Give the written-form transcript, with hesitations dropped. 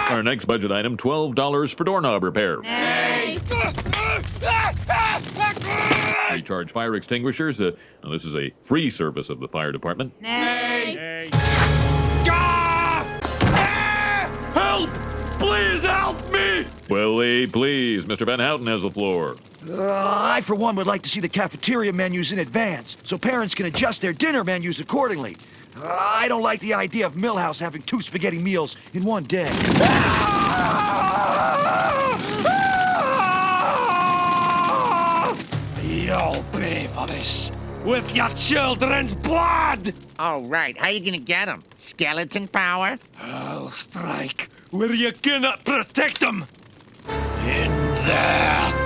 Our next budget item, $12 for doorknob repair. Nay. We charge fire extinguishers. Now this is a free service of the fire department. Nay. Help! Please help me! Willie, please. Mr. Van Houten has the floor. I, for one, would like to see the cafeteria menus in advance, so parents can adjust their dinner menus accordingly. I don't like the idea of Millhouse having 2 spaghetti meals in one day. You'll pay for this with your children's blood! Oh, right. How you gonna get him? Skeleton power? I'll strike where you cannot protect them. In their